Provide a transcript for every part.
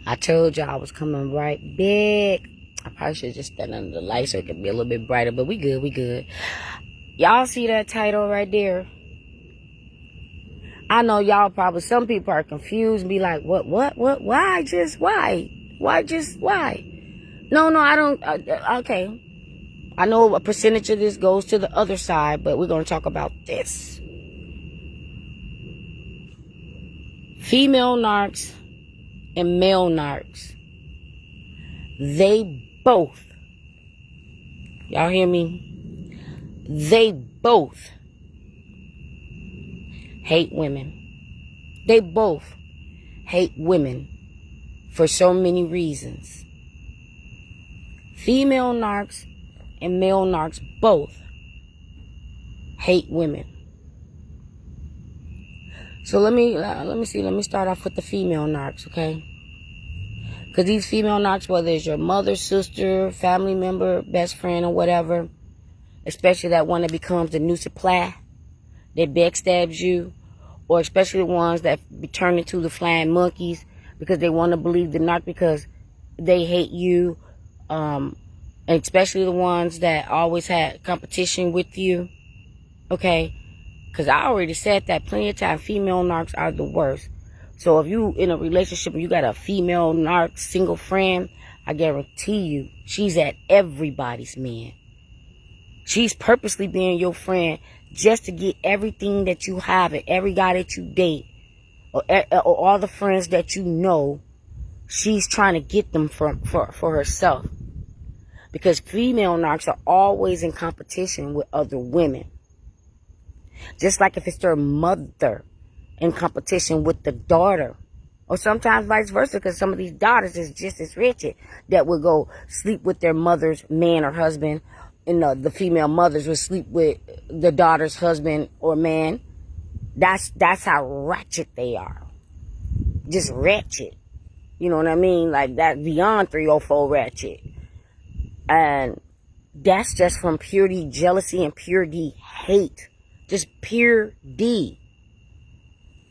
I told y'all I was coming right back. I probably should just stand under the light so it could be a little bit brighter, but we good. Y'all see that title right there? I know y'all probably, some people are confused and be like, what, why? No, I don't, okay. I know a percentage of this goes to the other side, but we're going to talk about this. Female narcs and male narcs. They both, y'all hear me? They both hate women. They both hate women for so many reasons. Female narcs and male narcs both hate women. So let me start off with the female narcs, okay? Because these female narcs, whether it's your mother, sister, family member, best friend, or whatever, especially that one that becomes the new supply, that backstabs you, or especially the ones that be turned into the flying monkeys because they want to believe the narc because they hate you, and especially the ones that always had competition with you, okay? Because I already said that plenty of times, female narcs are the worst. So if you in a relationship and you got a female narc single friend, I guarantee you, she's at everybody's man. She's purposely being your friend just to get everything that you have and every guy that you date or all the friends that you know. She's trying to get them for herself. Because female narcs are always in competition with other women. Just like if it's their mother in competition with the daughter. Or sometimes vice versa, because some of these daughters is just as wretched that would go sleep with their mother's man or husband. And the female mothers would sleep with the daughter's husband or man. That's how ratchet they are. Just ratchet. You know what I mean? Like that beyond 304 ratchet. And that's just from pure D jealousy and pure D hate. Just pure D.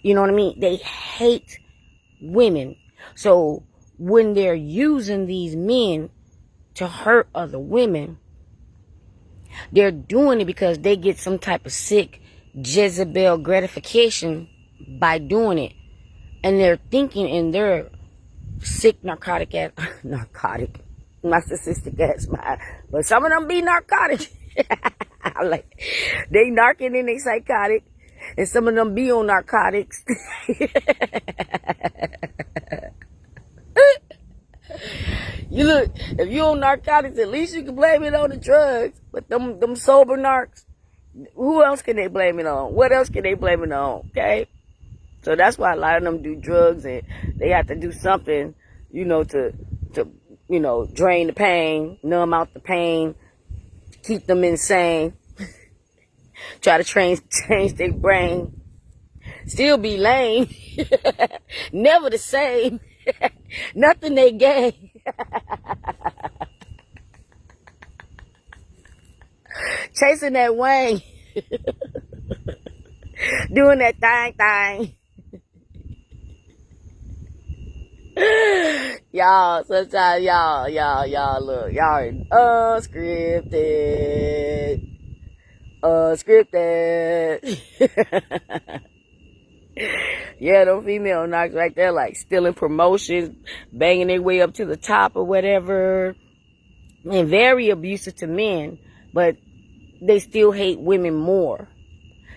You know what I mean? They hate women. So when they're using these men to hurt other women, they're doing it because they get some type of sick Jezebel gratification by doing it. And they're thinking in their sick narcotic, narcissistic ass mind. But some of them be narcotic. Like, they narking and they psychotic. And some of them be on narcotics. You look, if you on narcotics, at least you can blame it on the drugs. But them sober narcs, who else can they blame it on? What else can they blame it on? Okay? So that's why a lot of them do drugs and they have to do something, to drain the pain, numb out the pain, keep them insane, try to change their brain, still be lame, never the same, nothing they gain. Chasing that wang, doing that thing. Y'all, sometimes y'all look, y'all unscripted. Yeah, those female narcs right there, like stealing promotions, banging their way up to the top or whatever, and very abusive to men, but they still hate women more.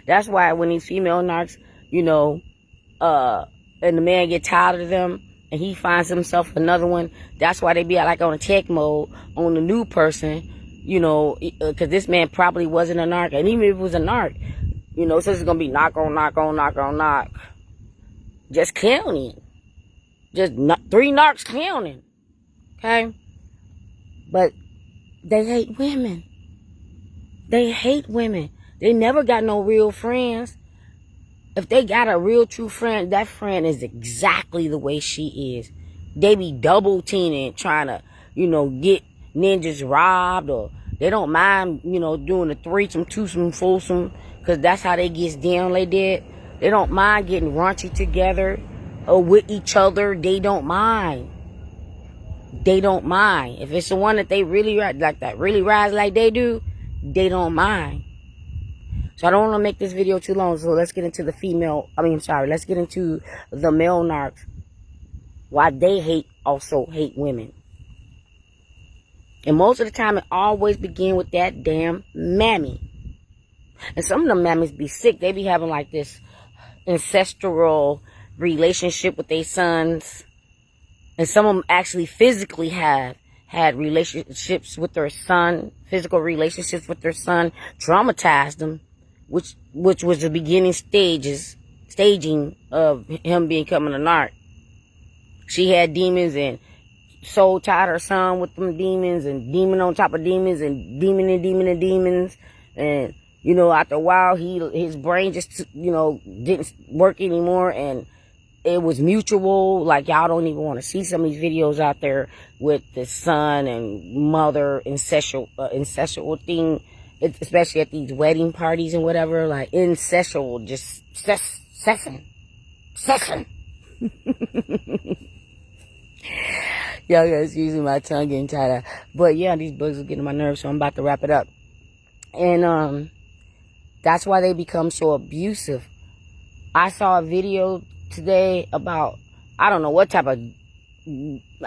That's why when these female narcs, and the man get tired of them, and he finds himself another one, that's why they be like on attack mode on the new person, because this man probably wasn't a narc. And even if it was a narc, so it's going to be knock on knock. Just counting. Just 3 narcs counting. Okay? But they hate women. They hate women. They never got no real friends. If they got a real true friend, that friend is exactly the way she is. They be double teaming, trying to, get ninjas robbed, or they don't mind, doing the threesome, twosome, foursome, because that's how they gets down like that. They don't mind getting raunchy together. with each other, they don't mind. They don't mind. If it's the one that they really like that, really rise like they do, they don't mind. So I don't want to make this video too long. So let's get into the let's get into the male narcs. Why they also hate women. And most of the time, it always begins with that damn mammy. And some of them mammies be sick. They be having like this ancestral relationship with their sons. And some of them actually physically have had relationships with their son, physical relationships with their son, traumatized them, which was the beginning staging of him becoming a narc. She had demons and soul tied her son with them demons, and demon on top of demons, and demon and demon and demons. And, you know, after a while, his brain just, you know, didn't work anymore, and it was mutual. Like, y'all don't even want to see some of these videos out there with the son and mother incestual thing, especially at these wedding parties and whatever. Like, incestual, just session. Y'all guys using my tongue getting tied up. But yeah, these bugs are getting on my nerves, so I'm about to wrap it up. And that's why they become so abusive. I saw a video today about, I don't know what type of,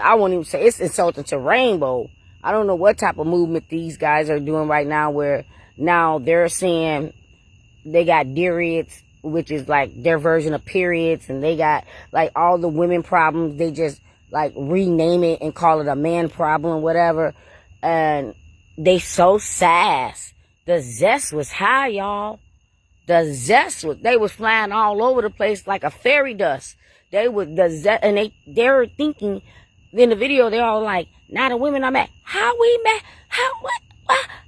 I won't even say it's insulting to Rainbow. I don't know what type of movement these guys are doing right now, where now they're saying they got periods, which is like their version of periods, and they got like all the women problems. They just like rename it and call it a man problem, whatever. And they so sass. The zest was high, y'all. The zest was, they was flying all over the place like a fairy dust. They would, the zest, and they were thinking in the video, they're all like, now the women are mad. How we mad?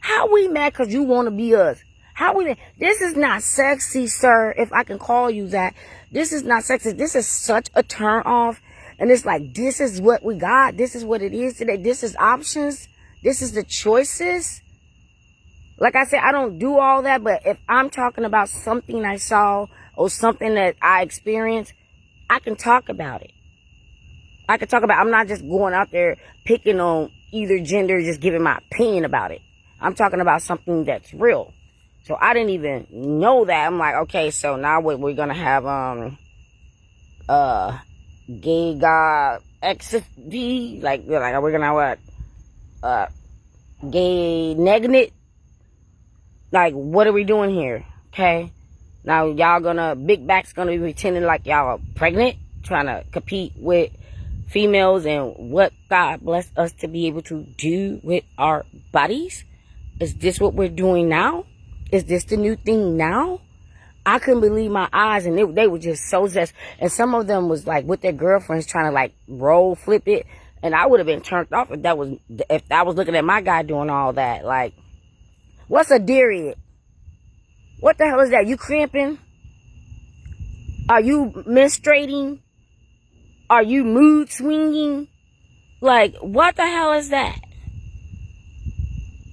How we mad? Cause you want to be us. How we mad? This is not sexy, sir. If I can call you that. This is not sexy. This is such a turn off. And it's like, this is what we got. This is what it is today. This is options. This is the choices. Like I said, I don't do all that. But if I'm talking about something I saw or something that I experienced, I can talk about it. I can talk about it. I'm not just going out there picking on either gender, just giving my opinion about it. I'm talking about something that's real. So I didn't even know that. I'm like, okay, so now we're going to have, gay god XD, like we're gonna have gay negative. Like, what are we doing here? Okay, now y'all big back's gonna be pretending like y'all are pregnant, trying to compete with females and what God blessed us to be able to do with our bodies. Is this what we're doing now? Is this the new thing now? I couldn't believe my eyes, and they were just so zest. And some of them was like with their girlfriends trying to like flip it. And I would have been turned off if I was looking at my guy doing all that. Like, what's a period? What the hell is that? You cramping? Are you menstruating? Are you mood swinging? Like, what the hell is that?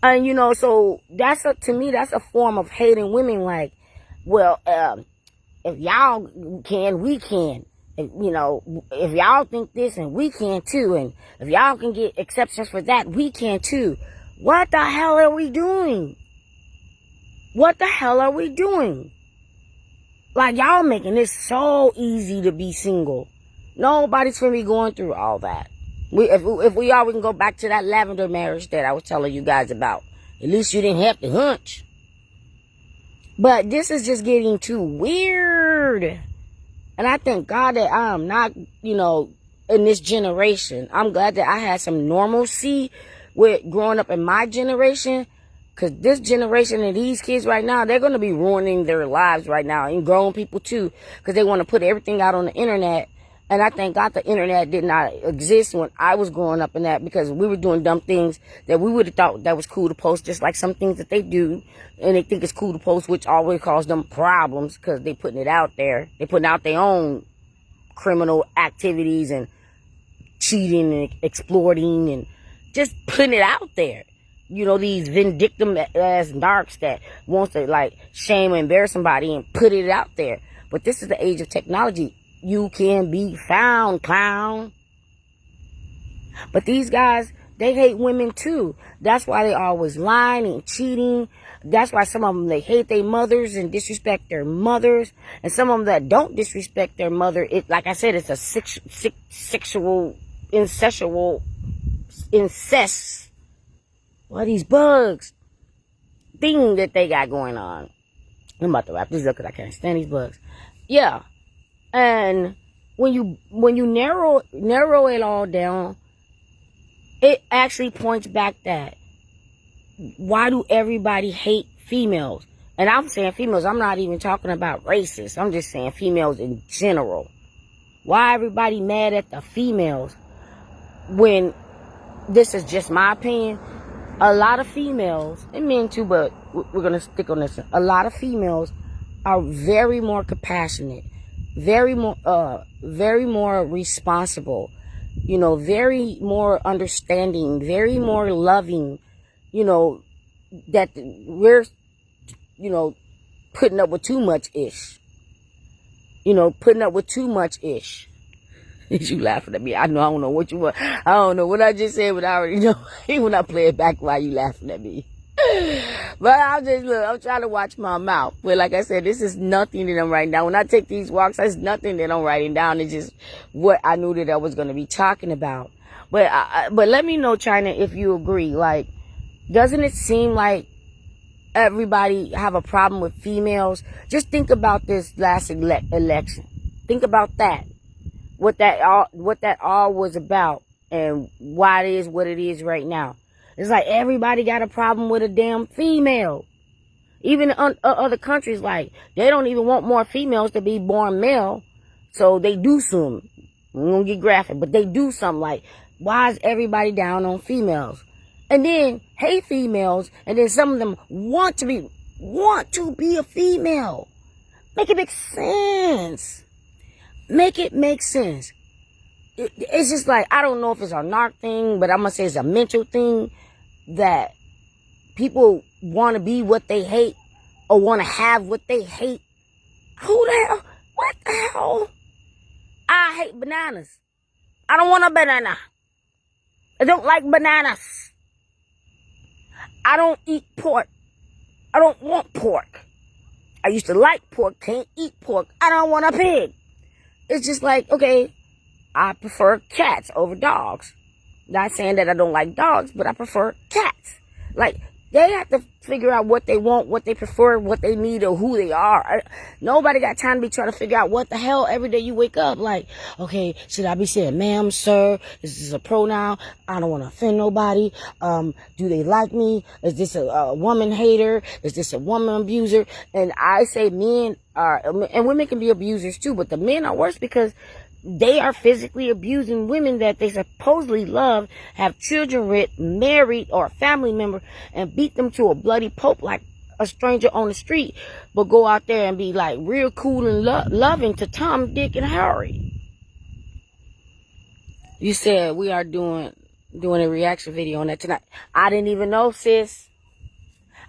And you know, so to me, that's a form of hating women. Like, well, if y'all can, we can. If, you know, if y'all think this, and we can too. And if y'all can get exceptions for that, we can too. What the hell are we doing? What the hell are we doing? Like, y'all making this so easy to be single. Nobody's gonna be going through all that. If we are, we can go back to that lavender marriage that I was telling you guys about. At least you didn't have to hunch. But this is just getting too weird. And I thank God that I am not, you know, in this generation. I'm glad that I had some normalcy with growing up in my generation. Because this generation and these kids right now, they're going to be ruining their lives right now. And grown people too. Because they want to put everything out on the internet. And I thank God the internet did not exist when I was growing up in that, because we were doing dumb things that we would have thought that was cool to post, just like some things that they do and they think it's cool to post, which always cause them problems because they putting it out there. They putting out their own criminal activities and cheating and exploiting and just putting it out there. You know, these vindictive ass narcs that wants to like shame and embarrass somebody and put it out there. But this is the age of technology. you can be found, clown. But these guys, they hate women too. That's why they always lying and cheating. That's why some of them, they hate their mothers and disrespect their mothers. And some of them that don't disrespect their mother, it, like I said, it's a sexual, incest. What these bugs thing that they got going on. I'm about to wrap this up because I can't stand these bugs. Yeah. And when you narrow it all down, it actually points back that why do everybody hate females? And I'm saying females, I'm not even talking about racists. I'm just saying females in general. Why everybody mad at the females when this is just my opinion? A lot of females, and men too, but we're going to stick on this. A lot of females are very more compassionate, very more responsible, you know, very more understanding, very more loving, you know, that we're, you know, putting up with too much ish. You know, putting up with too much ish. You laughing at me. I don't know what you want. I don't know what I just said, but I already know. When I play it back, why you laughing at me. But I'm trying to watch my mouth. But like I said, this is nothing that I'm writing down. When I take these walks, that's nothing that I'm writing down. It's just what I knew that I was going to be talking about. But let me know, China, if you agree. Like, doesn't it seem like everybody have a problem with females? Just think about this last election. Think about that. What that all was about and why it is what it is right now. It's like everybody got a problem with a damn female. Even in other countries, like, they don't even want more females to be born male. So they do something. I'm going to get graphic, but they do something like, why is everybody down on females? And then hate females, and then some of them want to be a female. Make it make sense. Make it make sense. It's just like, I don't know if it's a narc thing, but I'm going to say it's a mental thing that people want to be what they hate or want to have what they hate. Who the hell? What the hell? I hate bananas. I don't want a banana. I don't like bananas. I don't eat pork. I don't want pork. I used to like pork, can't eat pork. I don't want a pig. It's just like, okay, I prefer cats over dogs. Not saying that I don't like dogs, but I prefer cats. Like, they have to figure out what they want, what they prefer, what they need, or who they are. Nobody got time to be trying to figure out what the hell every day you wake up. Like, okay, should I be saying ma'am, sir? Is this a pronoun? I don't want to offend nobody. Do they like me? Is this a woman hater? Is this a woman abuser? And I say men are, and women can be abusers too, but the men are worse because they are physically abusing women that they supposedly love, have children with, married, or a family member, and beat them to a bloody pulp like a stranger on the street, but go out there and be like real cool and loving to Tom, Dick, and Harry. You said we are doing a reaction video on that tonight. I didn't even know, sis.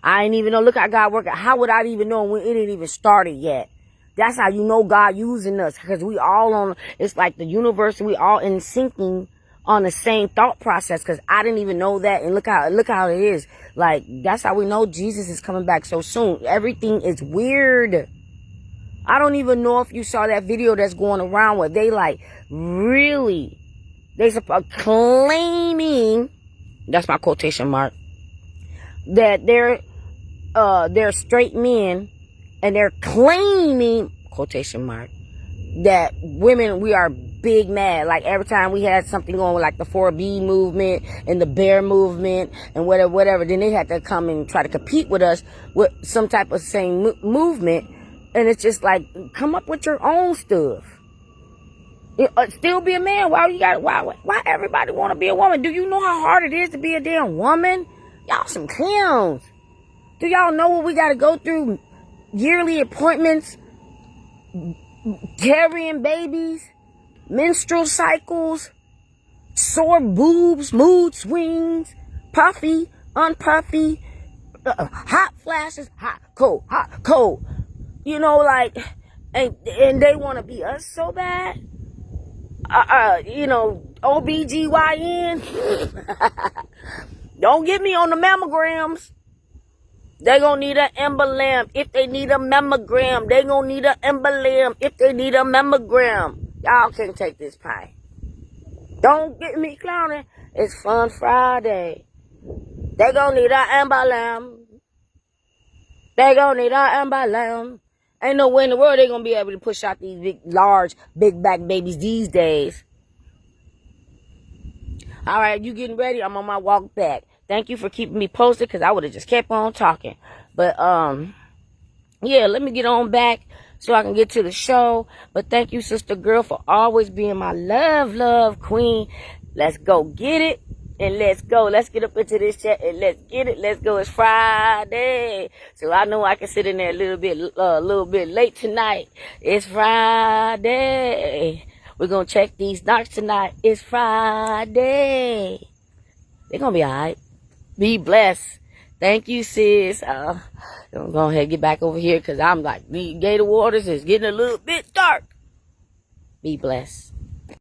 I didn't even know. Look how God working. How would I even know when it didn't even started yet? That's how you know God using us, because we all on, it's like the universe, we all in syncing on the same thought process, because I didn't even know that, and look how it is. Like, that's how we know Jesus is coming back so soon. Everything is weird. I don't even know if you saw that video that's going around where they like, really, they claiming, that's my quotation mark, that they're straight men, and they're claiming, quotation mark, that women, we are big mad. Like every time we had something going with like the 4B movement and the bear movement and whatever, then they had to come and try to compete with us with some type of same movement. And it's just like, come up with your own stuff. Still be a man. Why everybody want to be a woman? Do you know how hard it is to be a damn woman? Y'all some clowns. Do y'all know what we got to go through? Yearly appointments, carrying babies, menstrual cycles, sore boobs, mood swings, puffy, unpuffy, hot flashes, hot, cold, you know, like, And they want to be us so bad. OBGYN. Don't get me on the mammograms. They gonna need an emblem if they need a mammogram. They gonna need an emblem if they need a mammogram. Y'all can't take this pie. Don't get me clowning. It's Fun Friday. They gonna need an emblem. They gonna need an emblem. Ain't no way in the world they gonna be able to push out these big back babies these days. All right, you getting ready? I'm on my walk back. Thank you for keeping me posted, because I would have just kept on talking. But, yeah, let me get on back so I can get to the show. But thank you, sister girl, for always being my love queen. Let's go get it. And let's go. Let's get up into this chat and let's get it. Let's go. It's Friday. So I know I can sit in there a little bit late tonight. It's Friday. We're going to check these narcs tonight. It's Friday. They're going to be all right. Be blessed. Thank you, sis. I'm going to go ahead and get back over here because I'm like, the Gator Waters is getting a little bit dark. Be blessed.